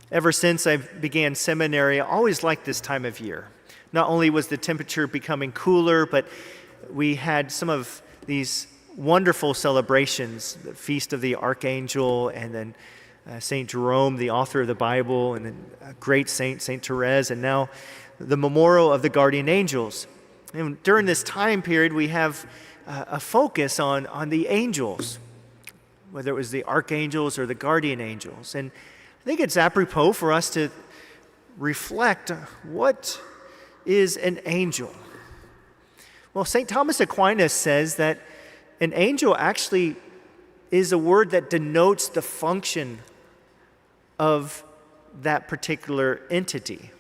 Ever since I began seminary, I always liked this time of year. Not only was the temperature becoming cooler, but we had some of these wonderful celebrations, the Feast of the Archangel, and then St. Jerome, the author of the Bible, and then a great saint, St. Therese, and now the memorial of the guardian angels. And during this time period, we have a focus on the angels, whether it was the archangels or the guardian angels. And I think it's apropos for us to reflect, what is an angel? Well, St. Thomas Aquinas says that an angel actually is a word that denotes the function of that particular entity.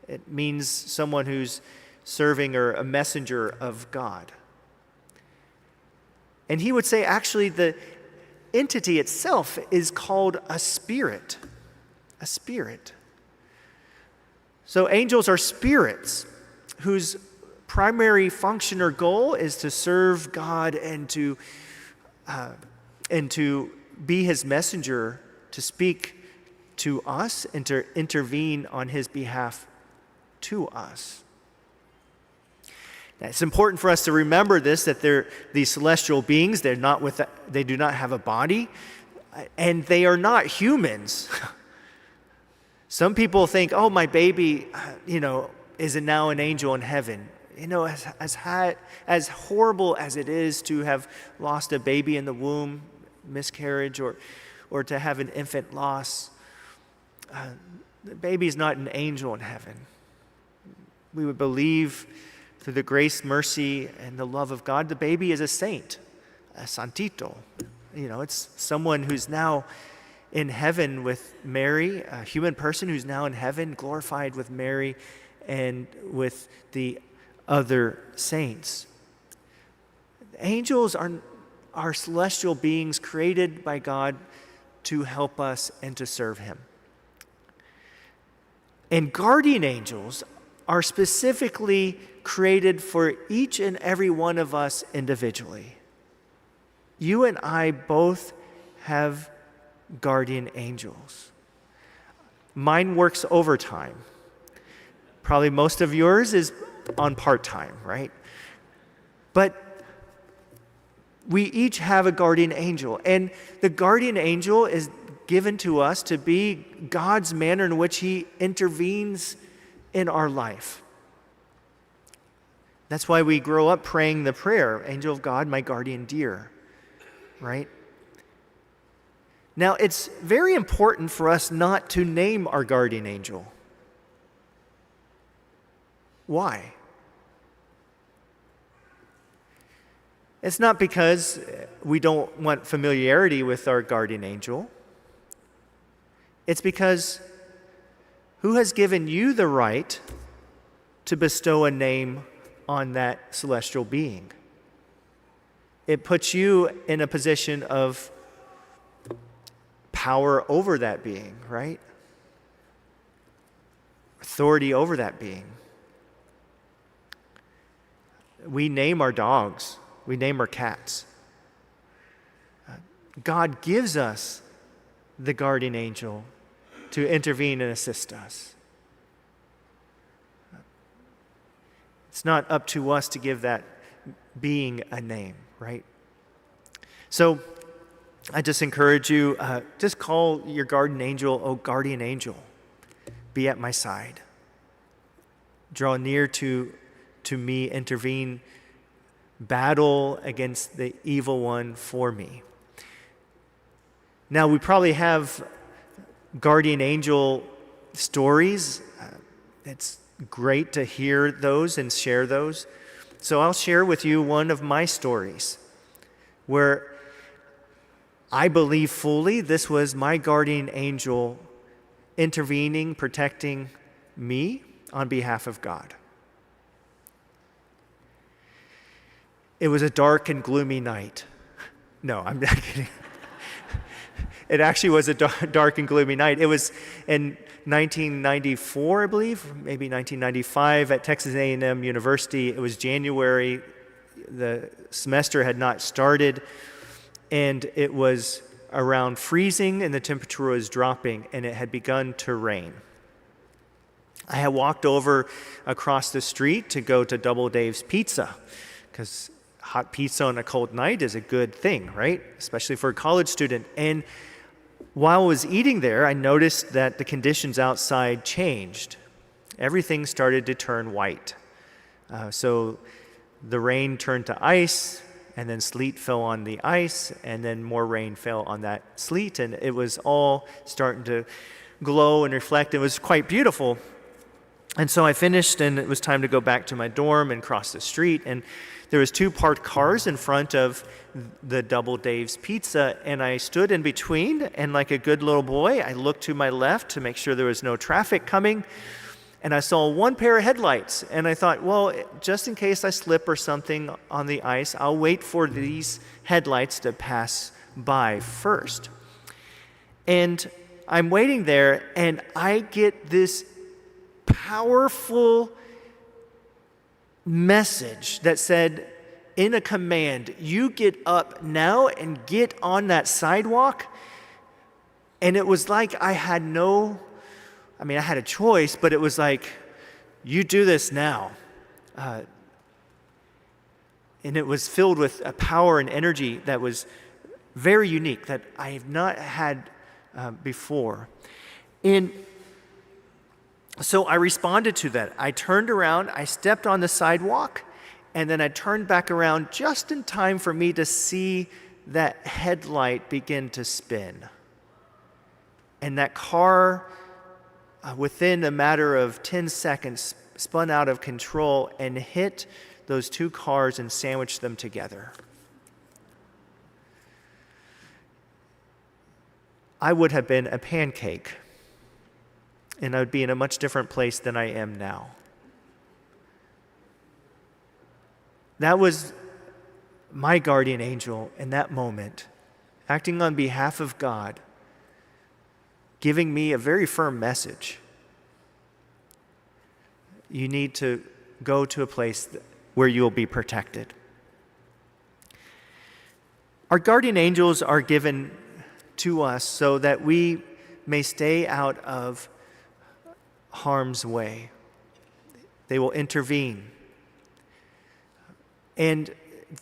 It means someone who's serving or a messenger of God. And he would say actually the entity itself is called a spirit. A spirit. So angels are spirits whose primary function or goal is to serve God and to be his messenger, to speak to us and to intervene on his behalf to us. Now, it's important for us to remember this, that they're these celestial beings. They do not have a body, and they are not humans. Some people think, oh, my baby, is now an angel in heaven. As horrible as it is to have lost a baby in the womb, miscarriage, or to have an infant loss, the baby's not an angel in heaven. We would believe through the grace, mercy, and the love of God, the baby is a saint, a santito. It's someone who's now in heaven with Mary, a human person who's now in heaven, glorified with Mary and with the other saints. Angels are celestial beings created by God to help us and to serve him. And guardian angels are specifically created for each and every one of us individually. You and I both have guardian angels. Mine works overtime. Probably most of yours is on part-time, right? But we each have a guardian angel, and the guardian angel is given to us to be God's manner in which he intervenes in our life. That's why we grow up praying the prayer, Angel of God, my guardian dear, right? Now, it's very important for us not to name our guardian angel. Why? It's not because we don't want familiarity with our guardian angel. It's because who has given you the right to bestow a name on that celestial being? It puts you in a position of power over that being, right? Authority over that being. We name our dogs. We name our cats. God gives us the guardian angel to intervene and assist us. It's not up to us to give that being a name, right? So I just encourage you, just call your guardian angel, oh guardian angel, be at my side. Draw near to me, intervene, battle against the evil one for me. Now, we probably have guardian angel stories. It's great to hear those and share those. So I'll share with you one of my stories where I believe fully this was my guardian angel intervening, protecting me on behalf of God. It was a dark and gloomy night. No, I'm not kidding. It actually was a dark and gloomy night. It was in 1994, I believe, maybe 1995 at Texas A&M University. It was January. The semester had not started, and it was around freezing and the temperature was dropping, and it had begun to rain. I had walked over across the street to go to Double Dave's Pizza, because hot pizza on a cold night is a good thing, right? Especially for a college student. And while I was eating there, I noticed that the conditions outside changed. Everything started to turn white. So the rain turned to ice, and then sleet fell on the ice, and then more rain fell on that sleet, and it was all starting to glow and reflect. It was quite beautiful. And so I finished, and it was time to go back to my dorm and cross the street, and there was 2 parked cars in front of the Double Dave's Pizza, and I stood in between, and like a good little boy, I looked to my left to make sure there was no traffic coming, and I saw 1 pair of headlights, and I thought, well, just in case I slip or something on the ice, I'll wait for these headlights to pass by first. And I'm waiting there, and I get this powerful message that said, in a command, you get up now and get on that sidewalk. And it was like I had a choice, but it was like, you do this now. And it was filled with a power and energy that was very unique, that I have not had before. And so I responded to that. I turned around, I stepped on the sidewalk, and then I turned back around just in time for me to see that headlight begin to spin. And that car, within a matter of 10 seconds, spun out of control and hit those 2 cars and sandwiched them together. I would have been a pancake, and I would be in a much different place than I am now. That was my guardian angel in that moment, acting on behalf of God, giving me a very firm message. You need to go to a place where you'll be protected. Our guardian angels are given to us so that we may stay out of harm's way. They will intervene. And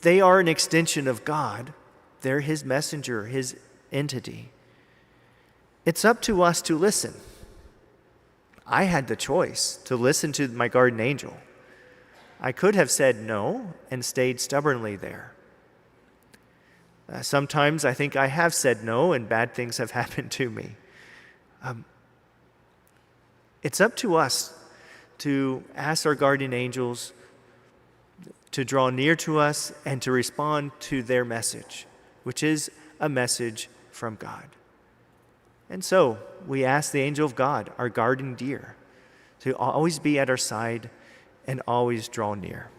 they are an extension of God. They're his messenger, his entity. It's up to us to listen. I had the choice to listen to my guardian angel. I could have said no and stayed stubbornly there. Sometimes I think I have said no and bad things have happened to me. It's up to us to ask our guardian angels to draw near to us and to respond to their message, which is a message from God. And so we ask the angel of God, our guardian dear, to always be at our side and always draw near.